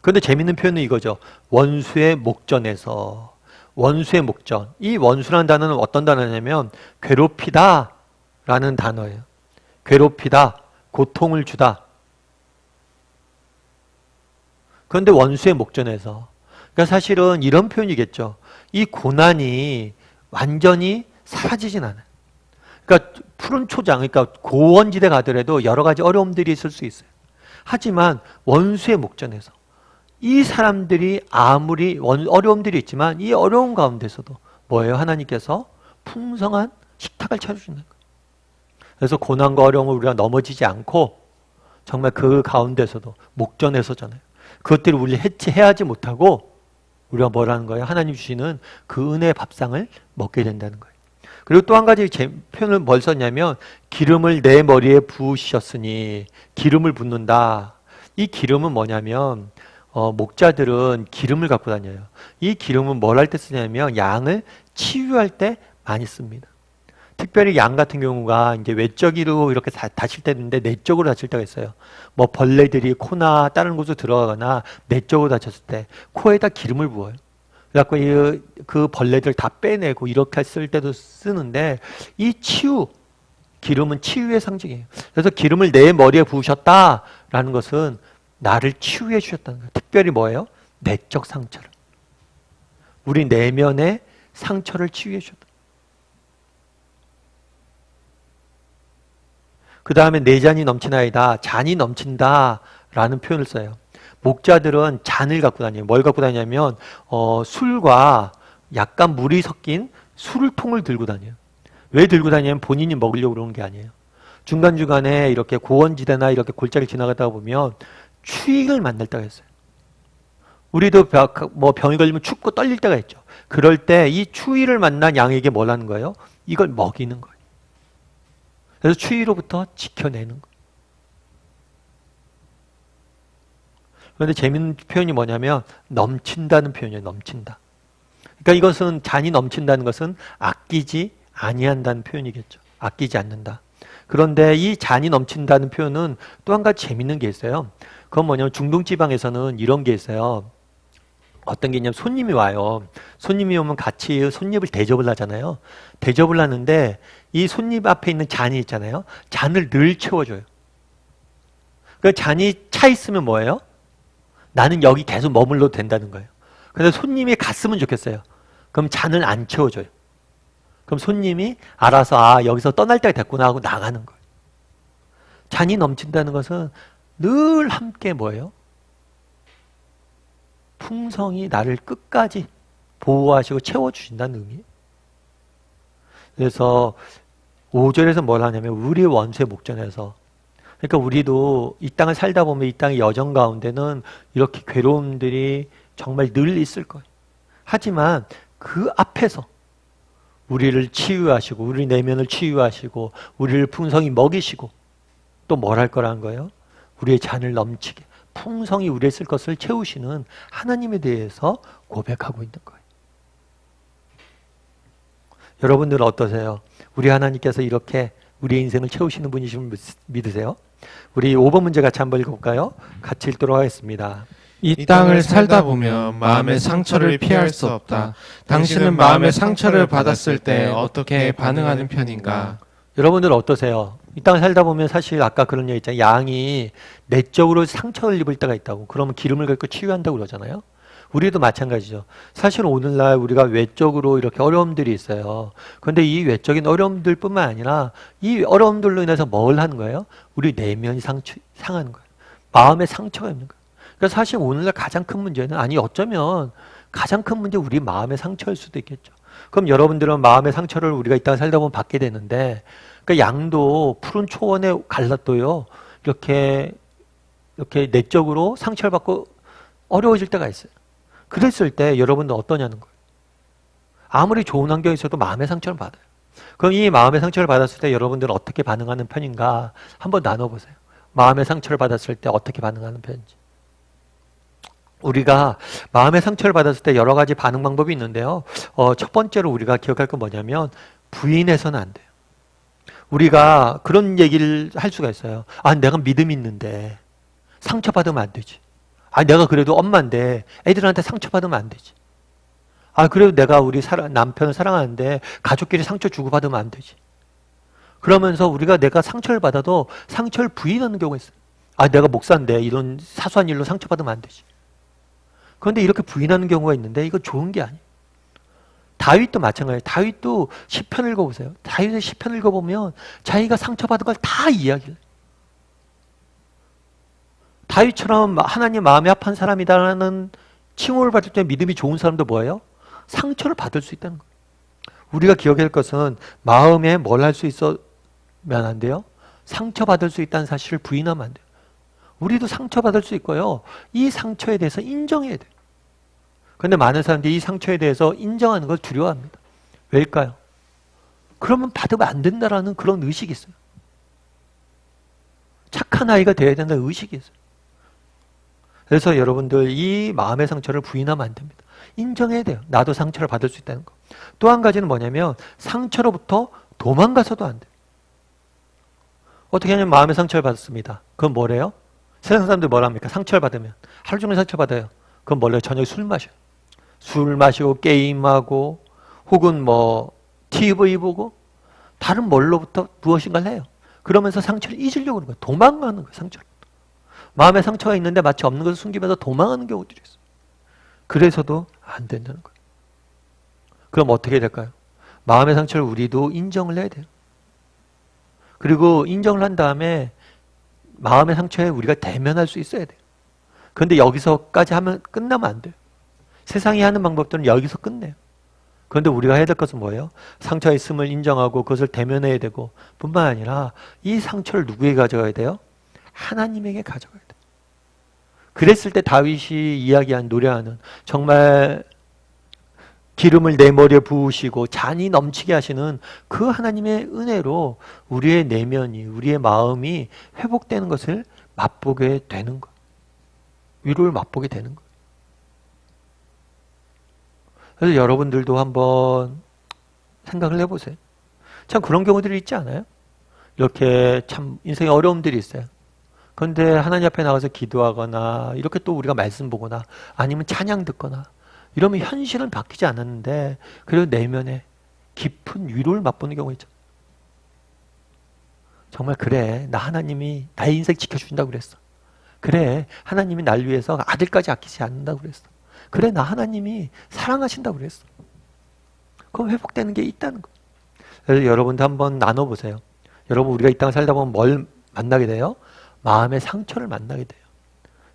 그런데 재밌는 표현은 이거죠. 원수의 목전에서. 원수의 목전. 이 원수라는 단어는 어떤 단어냐면 괴롭히다 라는 단어예요. 괴롭히다, 고통을 주다. 그런데 원수의 목전에서. 그러니까 사실은 이런 표현이겠죠. 이 고난이 완전히 사라지진 않아요. 그러니까 푸른 초장, 그러니까 고원지대 가더라도 여러 가지 어려움들이 있을 수 있어요. 하지만 원수의 목전에서 이 사람들이 아무리 어려움들이 있지만 이 어려운 가운데서도 뭐예요? 하나님께서 풍성한 식탁을 차려주는 거예요. 그래서 고난과 어려움을 우리가 넘어지지 않고 정말 그 가운데서도 목전에서잖아요. 그것들을 우리 해치해하지 못하고 우리가 뭐라는 거예요? 하나님 주시는 그 은혜의 밥상을 먹게 된다는 거예요. 그리고 또 한 가지 표현을 뭘 썼냐면 기름을 내 머리에 부으셨으니 기름을 붓는다. 이 기름은 뭐냐면 목자들은 기름을 갖고 다녀요. 이 기름은 뭘 할 때 쓰냐면 양을 치유할 때 많이 씁니다. 특별히 양 같은 경우가 이제 외적으로 이렇게 다칠 때도 있는데 내적으로 다칠 때가 있어요. 뭐 벌레들이 코나 다른 곳으로 들어가거나 내적으로 다쳤을 때 코에다 기름을 부어요. 그래갖고 그 벌레들 다 빼내고 이렇게 쓸 때도 쓰는데 이 기름은 치유의 상징이에요. 그래서 기름을 내 머리에 부으셨다라는 것은 나를 치유해 주셨다는 거예요. 특별히 뭐예요? 내적 상처를. 우리 내면의 상처를 치유해 주셨다. 그 다음에 내 잔이 넘치나이다. 잔이 넘친다라는 표현을 써요. 목자들은 잔을 갖고 다녀요. 뭘 갖고 다니냐면 술과 약간 물이 섞인 술통을 들고 다녀요. 왜 들고 다니냐면 본인이 먹으려고 그러는 게 아니에요. 중간중간에 이렇게 고원지대나 이렇게 골짜기를 지나가다 보면 추위를 만날 때가 있어요. 우리도 병이 걸리면 춥고 떨릴 때가 있죠. 그럴 때 이 추위를 만난 양에게 뭘 하는 거예요? 이걸 먹이는 거예요. 그래서 추위로부터 지켜내는 거예요. 그런데 재밌는 표현이 뭐냐면 넘친다는 표현이에요. 넘친다. 그러니까 이것은 잔이 넘친다는 것은 아끼지 아니한다는 표현이겠죠. 아끼지 않는다. 그런데 이 잔이 넘친다는 표현은 또 한 가지 재밌는 게 있어요. 그건 뭐냐면 중동 지방에서는 이런 게 있어요. 어떤 게 있냐면 손님이 와요. 손님이 오면 같이 손님을 대접을 하잖아요. 대접을 하는데 이 손님 앞에 있는 잔이 있잖아요. 잔을 늘 채워줘요. 그 잔이 차 있으면 뭐예요? 나는 여기 계속 머물러도 된다는 거예요. 그런데 손님이 갔으면 좋겠어요. 그럼 잔을 안 채워줘요. 그럼 손님이 알아서 여기서 떠날 때가 됐구나 하고 나가는 거예요. 잔이 넘친다는 것은 늘 함께 뭐예요? 풍성히 나를 끝까지 보호하시고 채워주신다는 의미예요. 그래서 5절에서 뭘 하냐면 우리의 원수의 목전에서, 그러니까 우리도 이 땅을 살다 보면 이 땅의 여정 가운데는 이렇게 괴로움들이 정말 늘 있을 거예요. 하지만 그 앞에서 우리를 치유하시고 우리 내면을 치유하시고 우리를 풍성히 먹이시고 또 뭘 할 거라는 거예요? 우리의 잔을 넘치게 풍성히 우리의 쓸 것을 채우시는 하나님에 대해서 고백하고 있는 거예요. 여러분들은 어떠세요? 우리 하나님께서 이렇게 우리의 인생을 채우시는 분이심을 믿으세요? 우리 5번 문제 같이 한번 읽어볼까요? 같이 읽도록 하겠습니다. 이 땅을 살다 보면 마음의 상처를 피할 수 없다. 당신은 마음의 상처를 받았을 때 어떻게 반응하는 편인가? 여러분들은 어떠세요? 이 땅을 살다 보면 사실 아까 그런 얘기 있잖아요. 양이 내적으로 상처를 입을 때가 있다고. 그러면 기름을 갖고 치유한다고 그러잖아요. 우리도 마찬가지죠. 사실 오늘날 우리가 외적으로 이렇게 어려움들이 있어요. 그런데 이 외적인 어려움들뿐만 아니라 이 어려움들로 인해서 뭘 하는 거예요? 우리 내면이 상하는 거예요. 마음의 상처가 있는 거예요. 그러니까 사실 오늘날 가장 큰 문제는 어쩌면 가장 큰 문제 우리 마음의 상처일 수도 있겠죠. 그럼 여러분들은 마음의 상처를 우리가 이 땅에 살다 보면 받게 되는데, 그러니까 양도 푸른 초원에 갈라도요 이렇게 내적으로 상처를 받고 어려워질 때가 있어요. 그랬을 때 여러분은 어떠냐는 거예요. 아무리 좋은 환경에서도 마음의 상처를 받아요. 그럼 이 마음의 상처를 받았을 때 여러분들은 어떻게 반응하는 편인가 한번 나눠보세요. 마음의 상처를 받았을 때 어떻게 반응하는 편인지. 우리가 마음의 상처를 받았을 때 여러 가지 반응 방법이 있는데요. 첫 번째로 우리가 기억할 건 뭐냐면 부인해서는 안 돼요. 우리가 그런 얘기를 할 수가 있어요. 내가 믿음이 있는데 상처받으면 안 되지. 내가 그래도 엄마인데 애들한테 상처받으면 안 되지. 그래도 내가 우리 남편을 사랑하는데 가족끼리 상처 주고받으면 안 되지. 그러면서 우리가 내가 상처를 받아도 상처를 부인하는 경우가 있어요. 아, 내가 목사인데 이런 사소한 일로 상처받으면 안 되지. 그런데 이렇게 부인하는 경우가 있는데 이거 좋은 게 아니에요. 다윗도 마찬가지예요. 다윗도 시편 읽어보세요. 다윗의 시편 읽어보면 자기가 상처받은 걸 다 이야기해요. 다윗처럼 하나님 마음이 아픈 사람이다라는 칭호를 받을 때 믿음이 좋은 사람도 뭐예요? 상처를 받을 수 있다는 거예요. 우리가 기억해야 할 것은 마음에 뭘 할 수 있으면 안 돼요? 상처받을 수 있다는 사실을 부인하면 안 돼요. 우리도 상처받을 수 있고요. 이 상처에 대해서 인정해야 돼요. 그런데 많은 사람들이 이 상처에 대해서 인정하는 걸 두려워합니다. 왜일까요? 그러면 받으면 안 된다라는 그런 의식이 있어요. 착한 아이가 되어야 된다는 의식이 있어요. 그래서 여러분들 이 마음의 상처를 부인하면 안 됩니다. 인정해야 돼요. 나도 상처를 받을 수 있다는 거. 또 한 가지는 뭐냐면 상처로부터 도망가서도 안 돼요. 어떻게 하냐면 마음의 상처를 받았습니다. 그건 뭐래요? 세상 사람들 뭐라 합니까? 상처를 받으면 하루 종일 상처받아요. 그건 뭐래요? 저녁에 술 마셔요. 술 마시고 게임하고 혹은 뭐 TV 보고 다른 뭘로부터 무엇인가를 해요. 그러면서 상처를 잊으려고 하는 거예요. 도망가는 거예요. 상처를. 마음에 상처가 있는데 마치 없는 것을 숨기면서 도망하는 경우들이 있어요. 그래서도 안 된다는 거예요. 그럼 어떻게 될까요? 마음의 상처를 우리도 인정을 해야 돼요. 그리고 인정을 한 다음에 마음의 상처에 우리가 대면할 수 있어야 돼요. 그런데 여기서까지 하면 끝나면 안 돼요. 세상이 하는 방법들은 여기서 끝내요. 그런데 우리가 해야 될 것은 뭐예요? 상처가 있음을 인정하고 그것을 대면해야 되고 뿐만 아니라 이 상처를 누구에게 가져가야 돼요? 하나님에게 가져가야 돼요. 그랬을 때 다윗이 이야기한 노래하는 정말 기름을 내 머리에 부으시고 잔이 넘치게 하시는 그 하나님의 은혜로 우리의 내면이 우리의 마음이 회복되는 것을 맛보게 되는 것. 위로를 맛보게 되는 것. 그래서 여러분들도 한번 생각을 해보세요. 참 그런 경우들이 있지 않아요? 이렇게 참 인생에 어려움들이 있어요. 그런데 하나님 앞에 나가서 기도하거나 이렇게 또 우리가 말씀 보거나 아니면 찬양 듣거나 이러면 현실은 바뀌지 않았는데 그래도 내면에 깊은 위로를 맛보는 경우가 있죠. 정말 그래, 나 하나님이 나의 인생 지켜주신다고 그랬어. 그래, 하나님이 날 위해서 아들까지 아끼지 않는다고 그랬어. 그래, 나 하나님이 사랑하신다고 그랬어. 그럼 회복되는 게 있다는 거예요. 그래서 여러분도 한번 나눠보세요. 여러분, 우리가 이 땅을 살다 보면 뭘 만나게 돼요? 마음의 상처를 만나게 돼요.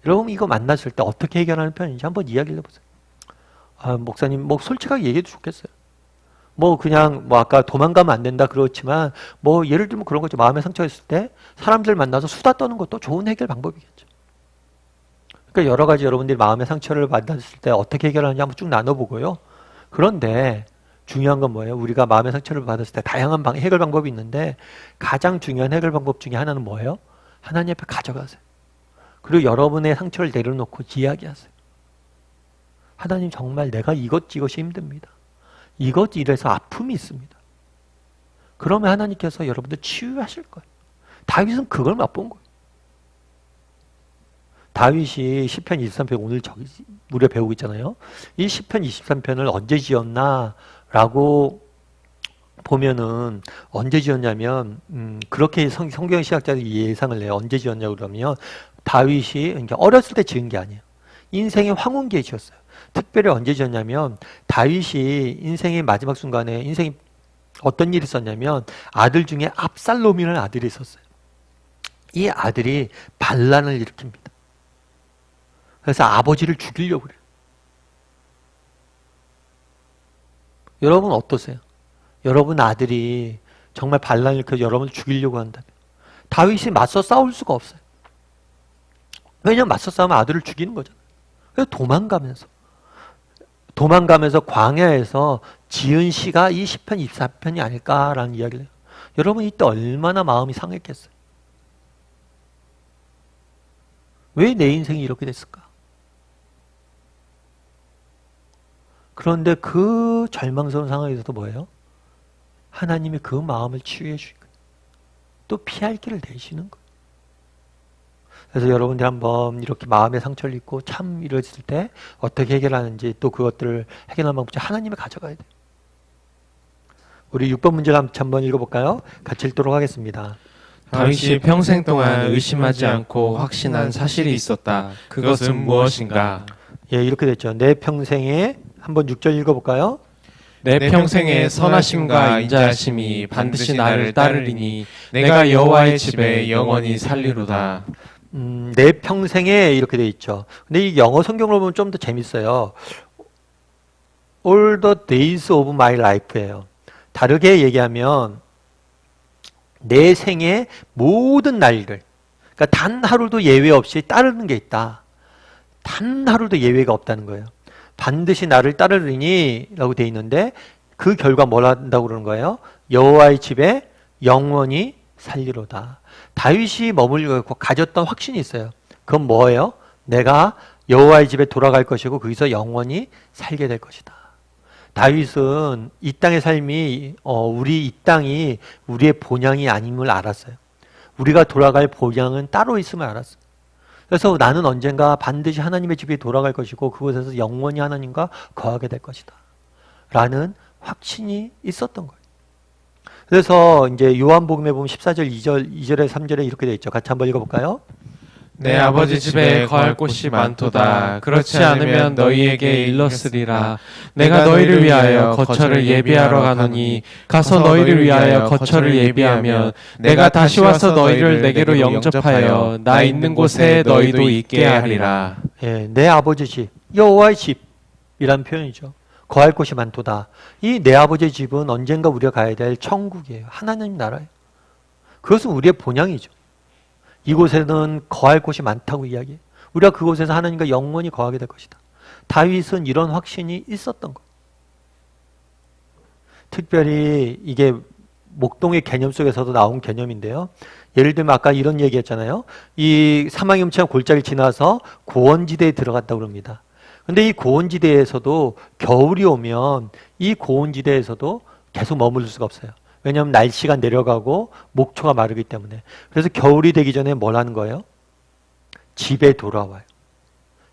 여러분, 이거 만났을 때 어떻게 해결하는 편인지 한번 이야기를 해보세요. 아, 목사님, 뭐 솔직하게 얘기해도 좋겠어요. 뭐 그냥 뭐 아까 도망가면 안 된다 그렇지만 뭐 예를 들면 그런 거죠. 마음의 상처가 있을 때 사람들 만나서 수다 떠는 것도 좋은 해결 방법이겠죠. 그러니까 여러 가지 여러분들이 마음의 상처를 받았을 때 어떻게 해결하는지 한번 쭉 나눠보고요. 그런데 중요한 건 뭐예요? 우리가 마음의 상처를 받았을 때 다양한 해결 방법이 있는데 가장 중요한 해결 방법 중에 하나는 뭐예요? 하나님 앞에 가져가세요. 그리고 여러분의 상처를 내려놓고 이야기하세요. 하나님, 정말 내가 이것이 힘듭니다. 이래서 아픔이 있습니다. 그러면 하나님께서 여러분들 치유하실 거예요. 다윗은 그걸 맛본 거예요. 다윗이 시편 23편 오늘 우리가 배우고 있잖아요. 이 시편 23편을 언제 지었나 라고 보면은 언제 지었냐면 그렇게 성경 신학자들이 예상을 해요. 언제 지었냐고 그러면 다윗이 그러니까 어렸을 때 지은 게 아니에요. 인생의 황혼기에 지었어요. 특별히 언제 지었냐면 다윗이 인생의 마지막 순간에 인생이 어떤 일이 있었냐면 아들 중에 압살롬이라는 아들이 있었어요. 이 아들이 반란을 일으킵니다. 그래서 아버지를 죽이려고 그래요. 여러분 어떠세요? 여러분 아들이 정말 반란을 일으켜서 여러분을 죽이려고 한다면 다윗이 맞서 싸울 수가 없어요. 왜냐하면 맞서 싸우면 아들을 죽이는 거잖아요. 그래서 도망가면서 광야에서 지은 시가 이 시편 24편이 아닐까라는 이야기를 해요. 여러분 이때 얼마나 마음이 상했겠어요. 왜 내 인생이 이렇게 됐을까? 그런데 그 절망스러운 상황에서도 뭐예요? 하나님이 그 마음을 치유해 주시고 또 피할 길을 내시는 거예요. 그래서 여러분들 한번 이렇게 마음의 상처를 입고 참 이랬을 때 어떻게 해결하는지 또 그것들을 해결하는 방법 하나님을 가져가야 돼요. 우리 6번 문제 한번 읽어볼까요? 같이 읽도록 하겠습니다. 다윗이 평생 동안 의심하지 않고 확신한 사실이 있었다. 그것은 무엇인가? 예, 이렇게 됐죠. 내 평생에 한번 6절 읽어볼까요? 내 평생의 선하심과 인자하심이 반드시 나를 따르리니 내가 여호와의 집에 영원히 살리로다. 내 평생에 이렇게 돼 있죠. 근데 이 영어 성경으로 보면 좀 더 재밌어요. All the days of my life예요. 다르게 얘기하면 내 생의 모든 날들, 그러니까 단 하루도 예외 없이 따르는 게 있다. 단 하루도 예외가 없다는 거예요. 반드시 나를 따르리니 라고 돼 있는데 그 결과 뭘 한다고 그러는 거예요? 여호와의 집에 영원히 살리로다. 다윗이 머물고 가졌던 확신이 있어요. 그건 뭐예요? 내가 여호와의 집에 돌아갈 것이고 거기서 영원히 살게 될 것이다. 다윗은 이 땅의 삶이 우리 이 땅이 우리의 본향이 아님을 알았어요. 우리가 돌아갈 본향은 따로 있음을 알았어요. 그래서 나는 언젠가 반드시 하나님의 집에 돌아갈 것이고 그곳에서 영원히 하나님과 거하게 될 것이다 라는 확신이 있었던 거예요. 그래서 이제 요한복음에 보면 14절 2절에 3절에 이렇게 되어 있죠. 같이 한번 읽어볼까요? 내 아버지 집에 거할 곳이 많도다. 그렇지 않으면 너희에게 일렀으리라. 내가 너희를 위하여 거처를 예비하러 가노니 가서 너희를 위하여 거처를 예비하면 내가 다시 와서 너희를 내게로 영접하여 나 있는 곳에 너희도 있게 하리라. 예, 내 아버지 집, 여호와의 집이란 표현이죠. 거할 곳이 많도다. 이 내 아버지의 집은 언젠가 우리가 가야 될 천국이에요. 하나님 나라예요. 그것은 우리의 본향이죠. 이곳에는 거할 곳이 많다고 이야기해요. 우리가 그곳에서 하나님과 영원히 거하게 될 것이다. 다윗은 이런 확신이 있었던 거예요. 특별히 이게 목동의 개념 속에서도 나온 개념인데요. 예를 들면 아까 이런 얘기했잖아요. 이 사망의 음침한 골짜기를 지나서 고원지대에 들어갔다고 합니다. 근데 이 고원지대에서도 겨울이 오면 이 고원지대에서도 계속 머물 수가 없어요. 왜냐하면 날씨가 내려가고 목초가 마르기 때문에. 그래서 겨울이 되기 전에 뭘 하는 거예요? 집에 돌아와요.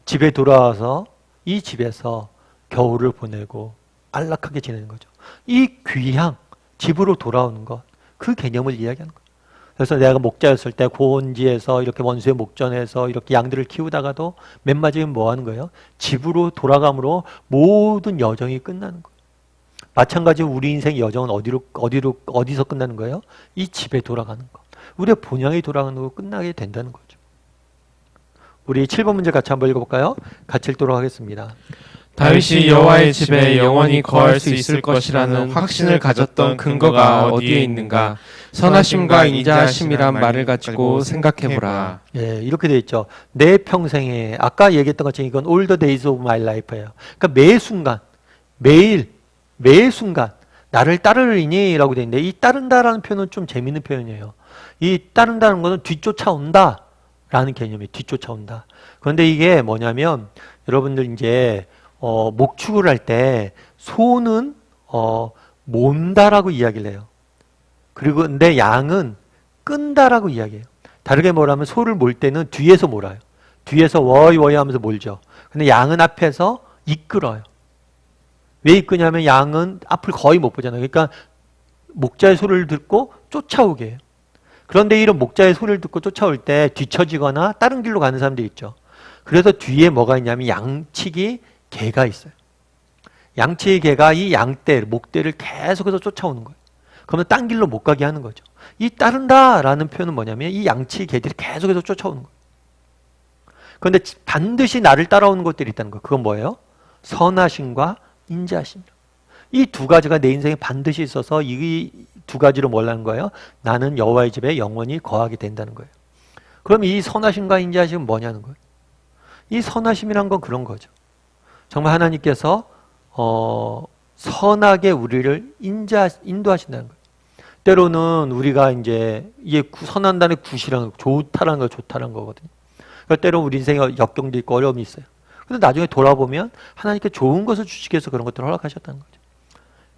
집에 돌아와서 이 집에서 겨울을 보내고 안락하게 지내는 거죠. 이 귀향, 집으로 돌아오는 것, 그 개념을 이야기하는 거예요. 그래서 내가 목자였을 때 고원지에서 이렇게 원수의 목전에서 이렇게 양들을 키우다가도 맨 마지막에 뭐 하는 거예요? 집으로 돌아감으로 모든 여정이 끝나는 거예요. 마찬가지로 우리 인생의 여정은 어디서 끝나는 거예요? 이 집에 돌아가는 것. 우리의 본향에 돌아가는 거 끝나게 된다는 거죠. 우리 7번 문제 같이 한번 읽어볼까요? 같이 읽도록 하겠습니다. 다윗이 여호와의 집에 영원히 거할 수 있을 것이라는 확신을 가졌던 근거가 어디에 있는가? 선하심과 인자하심이란 말을 가지고 생각해보라. 예, 이렇게 되어 있죠. 내 평생에 아까 얘기했던 것처럼 이건 all the days of my life예요. 그러니까 매 순간, 매 순간 나를 따르리니 라고 되어 있는데 이 따른다라는 표현은 좀 재밌는 표현이에요. 이 따른다는 것은 뒤쫓아온다 라는 개념이에요. 뒤쫓아온다. 그런데 이게 뭐냐면 여러분들 이제 목축을 할 때 소는 몬다라고 이야기를 해요. 그리고 근데 양은 끈다라고 이야기해요. 다르게 말하면 소를 몰 때는 뒤에서 몰아요. 뒤에서 워이 하면서 몰죠. 근데 양은 앞에서 이끌어요. 왜 이끄냐면 양은 앞을 거의 못 보잖아요. 그러니까 목자의 소리를 듣고 쫓아오게 해요. 그런데 이런 목자의 소리를 듣고 쫓아올 때 뒤처지거나 다른 길로 가는 사람들이 있죠. 그래서 뒤에 뭐가 있냐면 양치기 개가 있어요. 양치기 개가 이 양떼, 목떼를 계속해서 쫓아오는 거예요. 그러면 딴 길로 못 가게 하는 거죠. 이 따른다라는 표현은 뭐냐면 이 양치기 개들이 계속해서 쫓아오는 거예요. 그런데 반드시 나를 따라오는 것들이 있다는 거예요. 그건 뭐예요? 선하심과 인자하심. 이 두 가지가 내 인생에 반드시 있어서 이 두 가지로 뭘 하는 거예요? 나는 여호와의 집에 영원히 거하게 된다는 거예요. 그럼 이 선하심과 인자하심은 뭐냐는 거예요? 이 선하심이란 건 그런 거죠. 정말 하나님께서 선하게 우리를 인도하신다는 거예요. 때로는 우리가 이제 이게 선한다는 굿이라는 좋다라는 거 좋다라는 거거든요. 그러니까 때로는 우리 인생에 역경도 있고 어려움이 있어요. 근데 나중에 돌아보면 하나님께 좋은 것을 주시기 위해서 그런 것들을 허락하셨다는 거죠.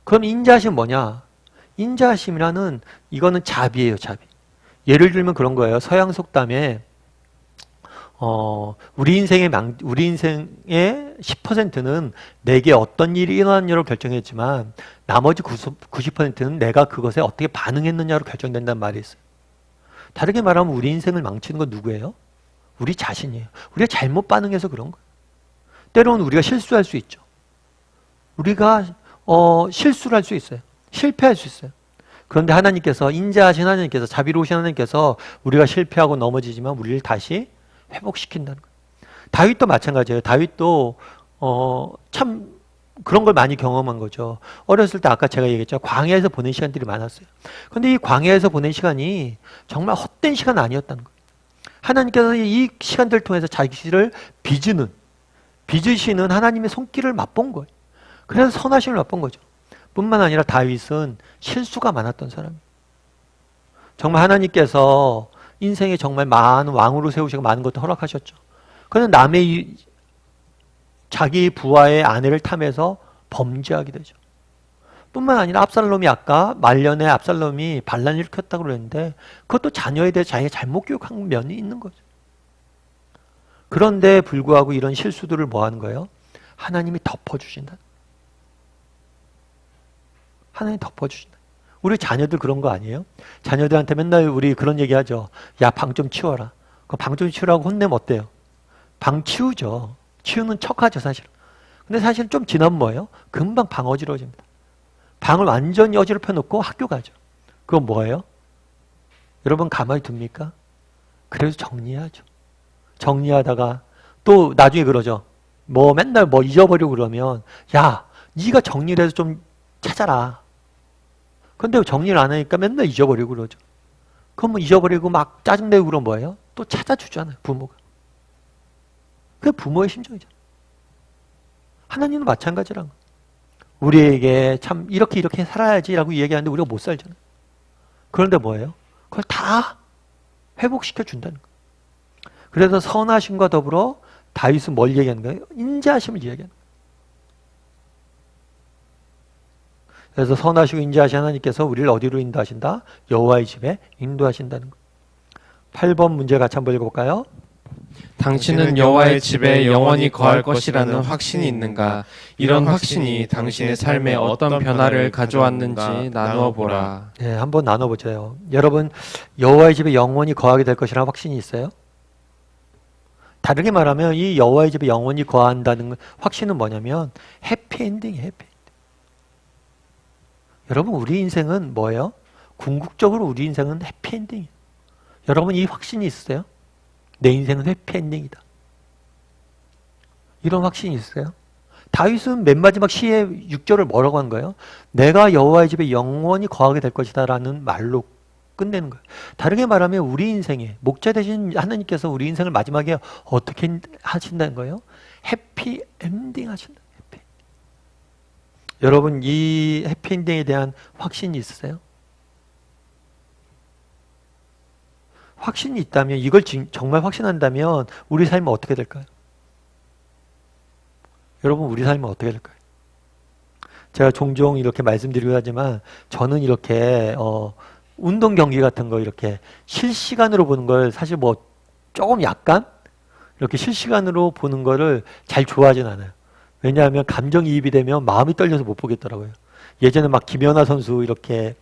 그럼 인자하심은 뭐냐? 인자하심이라는 이거는 자비예요, 자비. 예를 들면 그런 거예요. 서양 속담에 우리 인생의 10%는 내게 어떤 일이 일어났냐로 결정했지만 나머지 90%는 내가 그것에 어떻게 반응했느냐로 결정된다는 말이 있어요. 다르게 말하면 우리 인생을 망치는 건 누구예요? 우리 자신이에요. 우리가 잘못 반응해서 그런 거예요. 때로는 우리가 실수할 수 있죠. 우리가 실수를 할 수 있어요. 실패할 수 있어요. 그런데 하나님께서, 인자하신 하나님께서, 자비로우신 하나님께서 우리가 실패하고 넘어지지만 우리를 다시 회복시킨다는 거예요. 다윗도 마찬가지예요. 다윗도 참 그런 걸 많이 경험한 거죠. 어렸을 때 아까 제가 얘기했죠. 광야에서 보낸 시간들이 많았어요. 그런데 이 광야에서 보낸 시간이 정말 헛된 시간 아니었다는 거예요. 하나님께서 이 시간들을 통해서 자기를 빚으시는 하나님의 손길을 맛본 거예요. 그래서 선하심을 맛본 거죠. 뿐만 아니라 다윗은 실수가 많았던 사람이에요. 정말 하나님께서 인생에 정말 많은 왕으로 세우시고 많은 것도 허락하셨죠. 그런데 남의 자기 부하의 아내를 탐해서 범죄하게 되죠. 뿐만 아니라 압살롬이 아까 말년에 압살롬이 반란을 일으켰다고 그랬는데 그것도 자녀에 대해 자기가 잘못 교육한 면이 있는 거죠. 그런데 불구하고 이런 실수들을 뭐 하는 거예요? 하나님이 덮어주신다. 하나님이 덮어주신다. 우리 자녀들 그런 거 아니에요? 자녀들한테 맨날 우리 그런 얘기 하죠. 야, 방 좀 치워라. 그 방 좀 치우라고 혼내면 어때요? 방 치우죠. 치우는 척하죠, 사실은. 근데 사실 좀 지나면 뭐예요? 금방 방 어지러집니다. 방을 완전히 어지럽혀 놓고 학교 가죠. 그건 뭐예요? 여러분 가만히 둡니까? 그래서 정리하죠. 정리하다가 또 나중에 그러죠. 뭐 맨날 뭐 잊어버리고 그러면 야, 네가 정리를 해서 좀 찾아라. 근데 정리를 안 하니까 맨날 잊어버리고 그러죠. 그럼 뭐 잊어버리고 막 짜증내고 그러면 뭐예요? 또 찾아주잖아요, 부모가. 그게 부모의 심정이잖아요. 하나님도 마찬가지란 거예요. 우리에게 참 이렇게 살아야지라고 얘기하는데 우리가 못 살잖아요. 그런데 뭐예요? 그걸 다 회복시켜 준다는 거예요. 그래서 선하심과 더불어 다윗은 뭘 얘기하는 거예요? 인자하심을 얘기하는 거예요. 그래서 선하시고 인자하신 하나님께서 우리를 어디로 인도하신다? 여호와의 집에 인도하신다는 거예요. 8번 문제 같이 한번 읽어볼까요? 당신은 여호와의 집에 영원히 거할 것이라는 확신이 있는가? 이런 확신이 당신의 삶에 어떤 변화를 가져왔는지 나누어 보라. 네, 한번 나눠보죠. 여러분, 여호와의 집에 영원히 거하게 될 것이라는 확신이 있어요? 다르게 말하면 이 여호와의 집에 영원히 거한다는 확신은 뭐냐면 해피엔딩이에요. 해피엔딩. 여러분, 우리 인생은 뭐예요? 궁극적으로 우리 인생은 해피엔딩이에요. 여러분, 이 확신이 있으세요? 내 인생은 해피엔딩이다. 이런 확신이 있어요? 다윗은 맨 마지막 시의 6절을 뭐라고 한 거예요? 내가 여호와의 집에 영원히 거하게 될 것이다 라는 말로 끝내는 거예요. 다르게 말하면 우리 인생에 목자 되신 하나님께서 우리 인생을 마지막에 어떻게 하신다는 거예요? 해피엔딩 하신다. 해피. 여러분, 이 해피엔딩에 대한 확신이 있으세요? 확신이 있다면, 이걸 정말 확신한다면 우리 삶은 어떻게 될까요? 여러분, 우리 삶은 어떻게 될까요? 제가 종종 이렇게 말씀드리고 하지만 저는 이렇게 운동 경기 같은 거 이렇게 실시간으로 보는 걸 사실 뭐 조금 약간 이렇게 실시간으로 보는 거를 잘 좋아하진 않아요. 왜냐하면 감정이입이 되면 마음이 떨려서 못 보겠더라고요. 예전에 막 김연아 선수 이렇게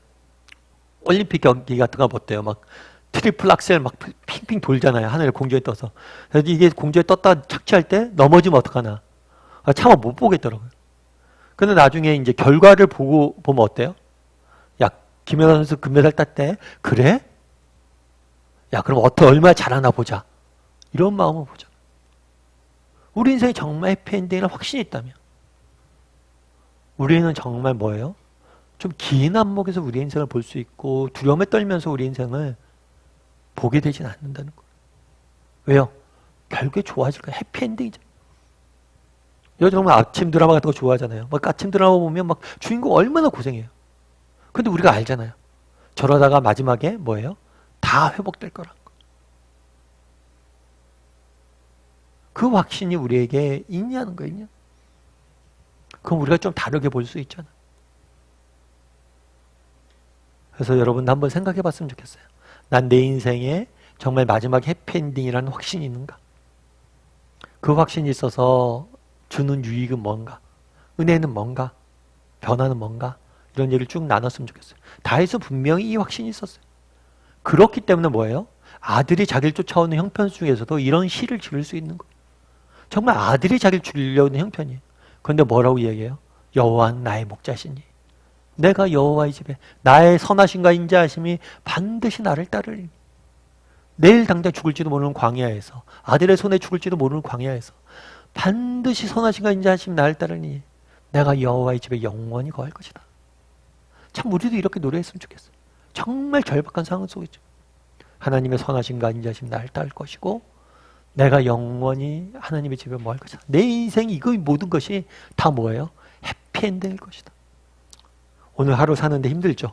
올림픽 경기 같은 거 어때요? 막 트리플 악셀 막 핑핑 돌잖아요. 하늘에 공중에 떠서. 그래서 이게 공중에 떴다 착지할 때 넘어지면 어떡하나. 차마 못 보겠더라고요. 근데 나중에 이제 결과를 보면 어때요? 야, 김연아 선수 금메달 땄대. 그래? 야, 그럼 얼마나 잘하나 보자. 이런 마음을 보자. 우리 인생이 정말 해피엔딩이라는 확신이 있다면 우리는 정말 뭐예요? 좀 긴 안목에서 우리 인생을 볼 수 있고 두려움에 떨면서 우리 인생을 보게 되진 않는다는 거예요. 왜요? 결국에 좋아질 거예요. 해피엔딩이죠. 여러분 정말 아침 드라마 같은 거 좋아하잖아요. 막 아침 드라마 보면 막 주인공 얼마나 고생해요. 근데 우리가 알잖아요. 저러다가 마지막에 뭐예요? 다 회복될 거라는 거. 그 확신이 우리에게 있냐는 거예요. 있냐? 그럼 우리가 좀 다르게 볼 수 있잖아. 그래서 여러분 한번 생각해 봤으면 좋겠어요. 난 내 인생에 정말 마지막 해피엔딩이라는 확신이 있는가? 그 확신이 있어서 주는 유익은 뭔가? 은혜는 뭔가? 변화는 뭔가? 이런 얘기를 쭉 나눴으면 좋겠어요. 다윗은 분명히 이 확신이 있었어요. 그렇기 때문에 뭐예요? 아들이 자기를 쫓아오는 형편 중에서도 이런 시를 지을 수 있는 거예요. 정말 아들이 자기를 죽이려는 형편이에요. 그런데 뭐라고 이야기해요? 여호와는 나의 목자시니 내가 여호와의 집에 나의 선하심과 인자하심이 반드시 나를 따르리니. 내일 당장 죽을지도 모르는 광야에서, 아들의 손에 죽을지도 모르는 광야에서 반드시 선하심과 인자하심이 나를 따르니 내가 여호와의 집에 영원히 거할 것이다. 참 우리도 이렇게 노래했으면 좋겠어요. 정말 절박한 상황 속이죠. 하나님의 선하심과 인자하심이 나를 따를 것이고 내가 영원히 하나님의 집에 뭐 할 것이다. 내 인생 이거 모든 것이 다 뭐예요? 해피엔딩일 것이다. 오늘 하루 사는데 힘들죠.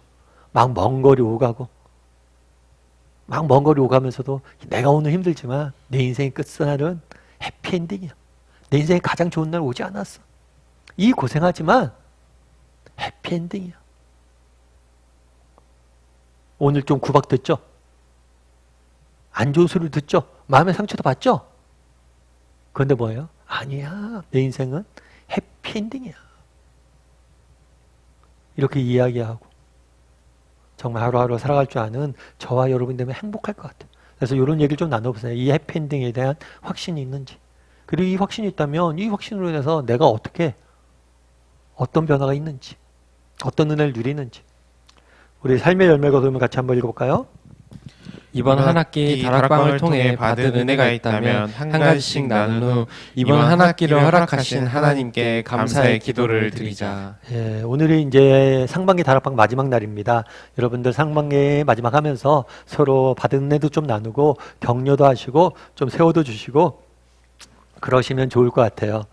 막 먼 거리 오가고 막 먼 거리 오가면서도 내가 오늘 힘들지만 내 인생의 끝날은 해피엔딩이야. 내 인생에 가장 좋은 날 오지 않았어. 이 고생하지만 해피엔딩이야. 오늘 좀 구박됐죠? 안 좋은 소리를 듣죠? 마음의 상처도 받죠? 그런데 뭐예요? 아니야. 내 인생은 해피엔딩이야. 이렇게 이야기하고 정말 하루하루 살아갈 줄 아는 저와 여러분 되면 행복할 것 같아요. 그래서 이런 얘기를 좀 나눠보세요. 이 해피엔딩에 대한 확신이 있는지. 그리고 이 확신이 있다면 이 확신으로 인해서 내가 어떻게 어떤 변화가 있는지 어떤 은혜를 누리는지 우리 삶의 열매 거두면 같이 한번 읽어볼까요? 이번 한 학기 다락방을 통해 받은 은혜가 있다면 한 가지씩 나눈 후 이번 한 학기를 허락하신 하나님께 감사의 기도를 드리자. 예, 오늘이 이제 상반기 다락방 마지막 날입니다. 여러분들 상반기 마지막 하면서 서로 받은 은혜도 좀 나누고 격려도 하시고 좀 세워도 주시고 그러시면 좋을 것 같아요.